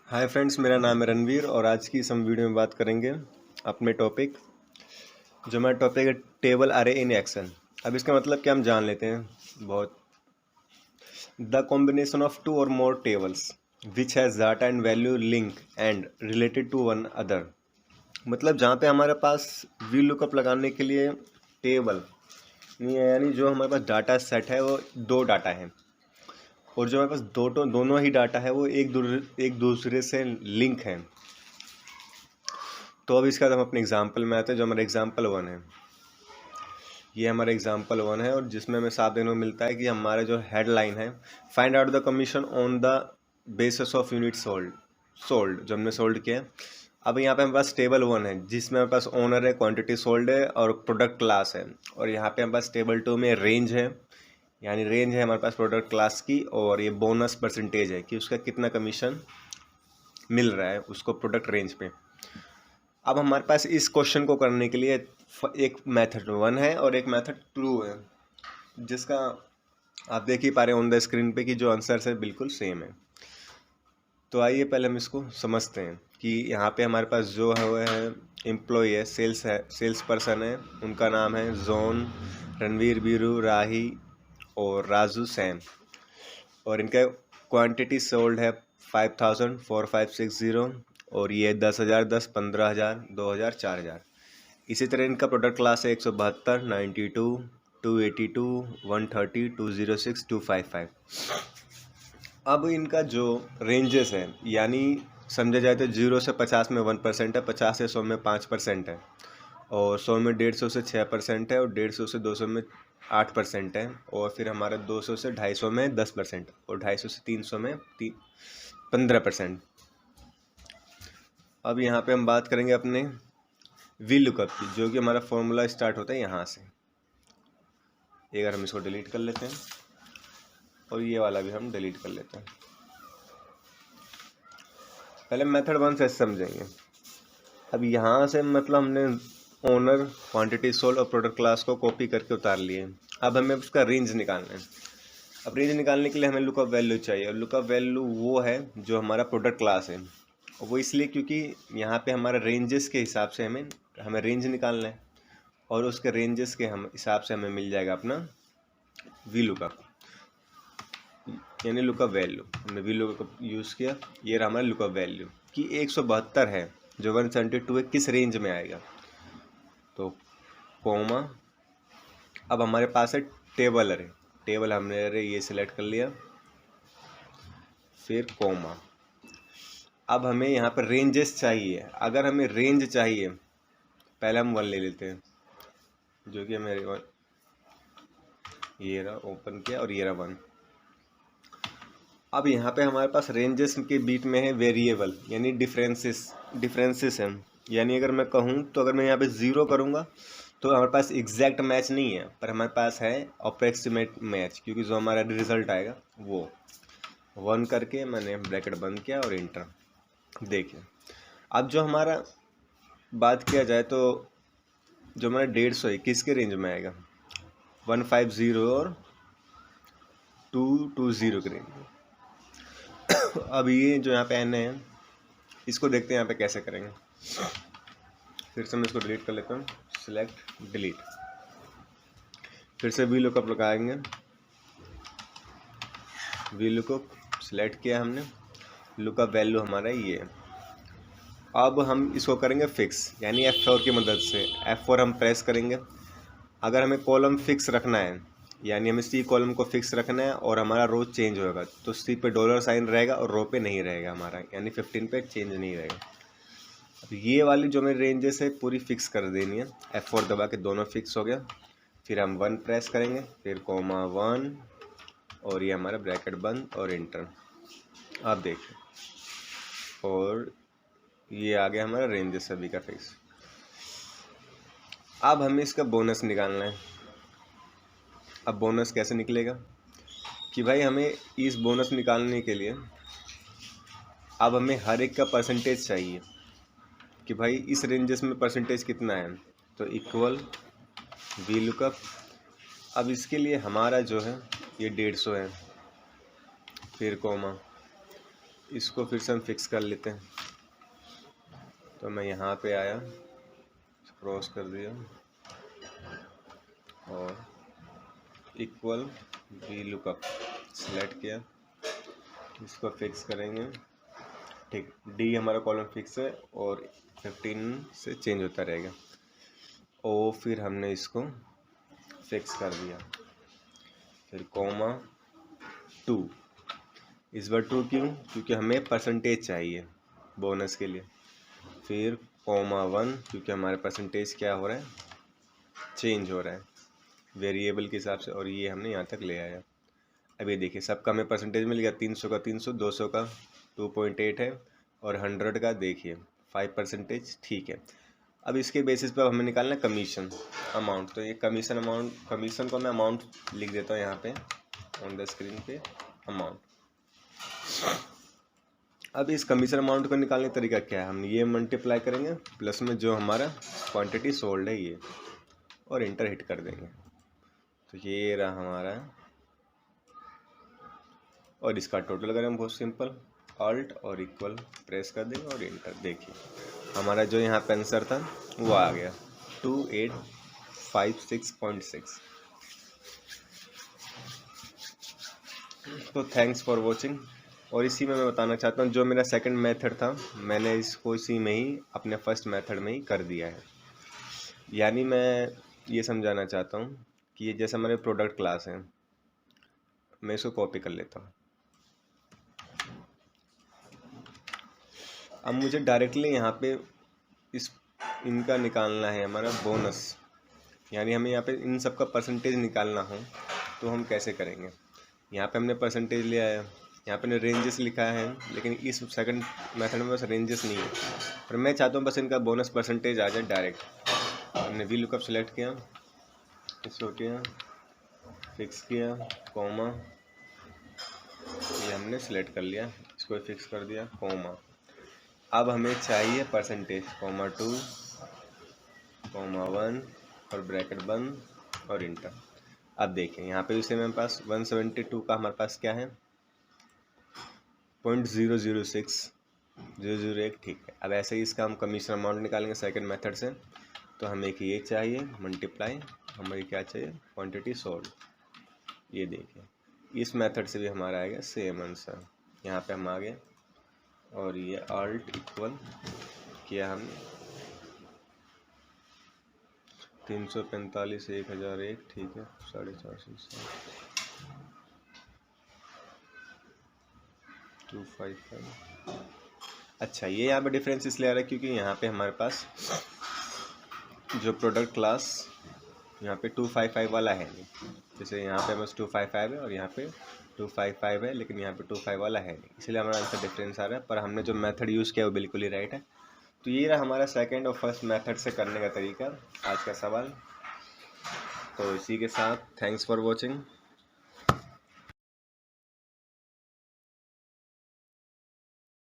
Hi friends, मेरा नाम है रणवीर और आज की इस हम वीडियो में बात करेंगे अपने टॉपिक जो हमारा टॉपिक है टेबल अरे इन एक्सेल। अब इसका मतलब क्या हम जान लेते हैं। बहुत the combination of two or more tables which has data and value link and related to one other. मतलब जहाँ पे हमारे पास वी लुकअप लगाने के लिए टेबल यानी जो हमारे पास डाटा सेट है वो दो डाटा है और जो हमारे पास दोनों ही डाटा है वो एक दूसरे से लिंक है। तो अब इसके बाद हम अपने एग्जाम्पल में आते हैं। जो हमारा एग्जाम्पल 1 है, ये हमारा एग्जाम्पल 1 है और जिसमें हमें साफ देखने को मिलता है कि हमारा जो हेडलाइन है, find out the commission on the basis of unit sold जो हमने सोल्ड किया है। अब यहाँ पे हमारे पास टेबल 1 है जिसमें हमारे पास ओनर है, क्वांटिटी सोल्ड है और प्रोडक्ट क्लास है। और यहाँ पे हमारे पास टेबल 2 में रेंज है, यानी रेंज है हमारे पास प्रोडक्ट क्लास की, और ये बोनस परसेंटेज है कि उसका कितना कमीशन मिल रहा है उसको प्रोडक्ट रेंज पे। अब हमारे पास इस क्वेश्चन को करने के लिए एक मेथड 1 है और एक मेथड 2 है, जिसका आप देख ही पा रहे हैं ऑन द स्क्रीन पे कि जो आंसर है बिल्कुल सेम है। तो आइए पहले हम इसको समझते हैं कि यहाँ पे हमारे पास जो है वो है एम्प्लॉय है, सेल्स पर्सन है, उनका नाम है जॉन, रणवीर, बीरू, राही और राजू, सैम। और इनका क्वांटिटी सोल्ड है 5000, 4560, और ये 10,000, 10, 15,000, 2,000, 4,000। इसी तरह इनका प्रोडक्ट क्लास है 172, 92, 282, 130, 206, 255। अब इनका जो रेंजेस है, यानी समझा जाए तो 0 से 50 में 1% है, 50 से 100 में 5% है, और 100 में 150 से 6% है, और 150 से 200 में 8% है, और फिर हमारा 200 से 250 में 10%, और 250 से 300 में 15%। अब यहाँ पे हम बात करेंगे अपने वी लुकअप की, जो कि हमारा फॉर्मूला स्टार्ट होता है यहाँ से। एक बार हम इसको डिलीट कर लेते हैं और ये वाला भी हम डिलीट कर लेते हैं। पहले मेथड 1 से समझेंगे। अब यहाँ से मतलब हमने ओनर, क्वांटिटी सोल्ड और प्रोडक्ट क्लास को कॉपी करके उतार लिए। अब हमें उसका रेंज निकालना है। अब रेंज निकालने के लिए हमें लुकअप वैल्यू चाहिए, और लुकअप वैल्यू वो है जो हमारा प्रोडक्ट क्लास है। वो इसलिए क्योंकि यहाँ पे हमारा रेंजेस के हिसाब से हमें रेंज निकालना है, और उसके रेंजेस के हिसाब से हमें मिल जाएगा अपना वी लुकअप, यानी लुकअप वैल्यू। हमने वी लुकअप यूज़ किया, ये रहा हमारा लुकअप वैल्यू कि 172 है जो 172 है, किस रेंज में आएगा। तो कोमा, अब हमारे पास है टेबल अरे, टेबल हमने अरे ये सिलेक्ट कर लिया, फिर कोमा। अब हमें यहाँ पर रेंजेस चाहिए। अगर हमें रेंज चाहिए, पहले हम 1 ले लेते हैं, जो कि हमें ये रहा, ओपन किया और ये रहा 1। अब यहाँ पे हमारे पास रेंजेस के बीच में है वेरिएबल, यानी डिफरेंसेस हैं। यानी अगर मैं कहूँ तो अगर मैं यहाँ पे 0 करूँगा तो हमारे पास एग्जैक्ट मैच नहीं है, पर हमारे पास है अप्रोक्सीमेट मैच, क्योंकि जो हमारा रिजल्ट आएगा वो 1 करके मैंने ब्रैकेट बंद किया और इंटर। देखिए अब जो हमारा बात किया जाए तो जो हमारा 150 है किसके रेंज में आएगा, 150 और 220 के रेंज में। अब ये जो यहाँ पे एन है, इसको देखते हैं यहाँ पे कैसे करेंगे। फिर से मैं इसको डिलीट कर लेता हूँ, सिलेक्ट डिलीट, फिर से वी लुकअप लगाएंगे। वी लुकअप सिलेक्ट किया हमने, लुकअप वैल्यू हमारा ये है। अब हम इसको करेंगे फिक्स, यानी F4 की मदद से। F4 हम प्रेस करेंगे। अगर हमें कॉलम फिक्स रखना है, यानी हमें सी कॉलम को फिक्स रखना है और हमारा रो चेंज होगा, तो सी पे डॉलर साइन रहेगा और रो पे नहीं रहेगा हमारा, यानी 15 पे चेंज नहीं रहेगा। अब ये वाली जो मेरी रेंजेस है पूरी फिक्स कर देनी है। F4 दबा के दोनों फिक्स हो गया। फिर हम 1 प्रेस करेंगे, फिर कोमा 1, और ये हमारा ब्रैकेट बंद और इंटर। आप देखिए, और ये आ गया हमारा रेंजेस सभी का फिक्स। अब हमें इसका बोनस निकालना है। अब बोनस कैसे निकलेगा कि भाई हमें इस बोनस निकालने के लिए अब हमें हर एक का परसेंटेज चाहिए कि भाई इस रेंजेस में परसेंटेज कितना है। तो इक्वल वी लुकअप। अब इसके लिए हमारा जो है ये 150 है, फिर कोमा, इसको फिर से हम फिक्स कर लेते हैं। तो मैं यहाँ पे आया, क्रॉस कर दिया और इक्वल वी लुकअप सेलेक्ट किया, इसको फिक्स करेंगे। ठीक, डी हमारा कॉलम फिक्स है और 15 से चेंज होता रहेगा। और फिर हमने इसको फिक्स कर दिया, फिर कॉमा 2। इस बार 2 क्यों? क्योंकि हमें परसेंटेज चाहिए बोनस के लिए। फिर कॉमा 1 क्योंकि हमारे परसेंटेज क्या हो रहा है, चेंज हो रहा है वेरिएबल के हिसाब से, और ये हमने यहाँ तक ले आया। अब ये देखिए सबका हमें परसेंटेज मिल गया, 300 का 300, 200 का 2.8 है और 100 का देखिए 5%। ठीक है, अब इसके बेसिस पर हमें निकालना है कमीशन अमाउंट। तो ये कमीशन अमाउंट, कमीशन को मैं अमाउंट लिख देता हूँ यहाँ पे ऑन द स्क्रीन पे, अमाउंट। अब इस कमीशन अमाउंट को निकालने का तरीका क्या है, हम ये मल्टीप्लाई करेंगे प्लस में जो हमारा क्वांटिटी सोल्ड है ये, और इंटर हिट कर देंगे। तो ये रहा हमारा, और इसका टोटल करें बहुत सिंपल, ऑल्ट और इक्वल प्रेस कर देंगे और इंटर। देखिए हमारा जो यहाँ पे आंसर था वो आ गया 2856.6। तो थैंक्स फॉर वॉचिंग। और इसी में मैं बताना चाहता हूँ जो मेरा सेकंड मेथड था, मैंने इसको इसी में ही अपने फर्स्ट मेथड में ही कर दिया है। यानी मैं ये समझाना चाहता हूँ कि ये जैसे हमारे प्रोडक्ट क्लास है, मैं इसको कॉपी कर लेता हूँ। अब मुझे डायरेक्टली यहाँ पे इनका निकालना है हमारा बोनस, यानी हमें यहाँ पे इन सब का परसेंटेज निकालना हो तो हम कैसे करेंगे। यहाँ पे हमने परसेंटेज लिया है, यहाँ पे रेंजेस लिखा है, लेकिन इस सेकंड मेथड में बस रेंजेस नहीं है, पर मैं चाहता हूँ बस इनका बोनस परसेंटेज आ जाए डायरेक्ट। हमने वी लुकअप सेलेक्ट किया, इसको किया, फिक्स किया, कॉमा, ये हमने सेलेक्ट कर लिया, इसको फिक्स कर दिया, कॉमा। अब हमें चाहिए परसेंटेज, कॉमा 2, कॉमा 1 और ब्रैकेट बंद और इंटर। अब देखें यहाँ पे जैसे मेरे पास 172 का हमारे पास क्या है 0.006001। ठीक है, अब ऐसे ही इसका हम कमीशन अमाउंट निकालेंगे सेकंड मेथड से। तो हमें एक ये चाहिए मल्टीप्लाई, हमें क्या चाहिए क्वांटिटी सोल्ड। ये देखिए इस मेथड से भी हमारा आएगा सेम आंसर। यहाँ पे हम आ गए और ये ऑल्ट इक्वल किया हमने 345 1001। ठीक है, 450 255। अच्छा, ये यहाँ पे डिफरेंस इसलिए आ रहा है क्योंकि यहाँ पे हमारे पास जो प्रोडक्ट क्लास यहाँ पे 255 वाला है नहीं। जैसे यहाँ पे बस 255 है और यहाँ पे 255 है, लेकिन यहाँ पे 25 वाला है नहीं, इसलिए हमारा आंसर डिफरेंस आ रहा है। पर हमने जो मेथड यूज़ किया वो बिल्कुल ही राइट है। तो ये रहा हमारा सेकंड और फर्स्ट मेथड से करने का तरीका, आज का सवाल। तो इसी के साथ थैंक्स फॉर वॉचिंग।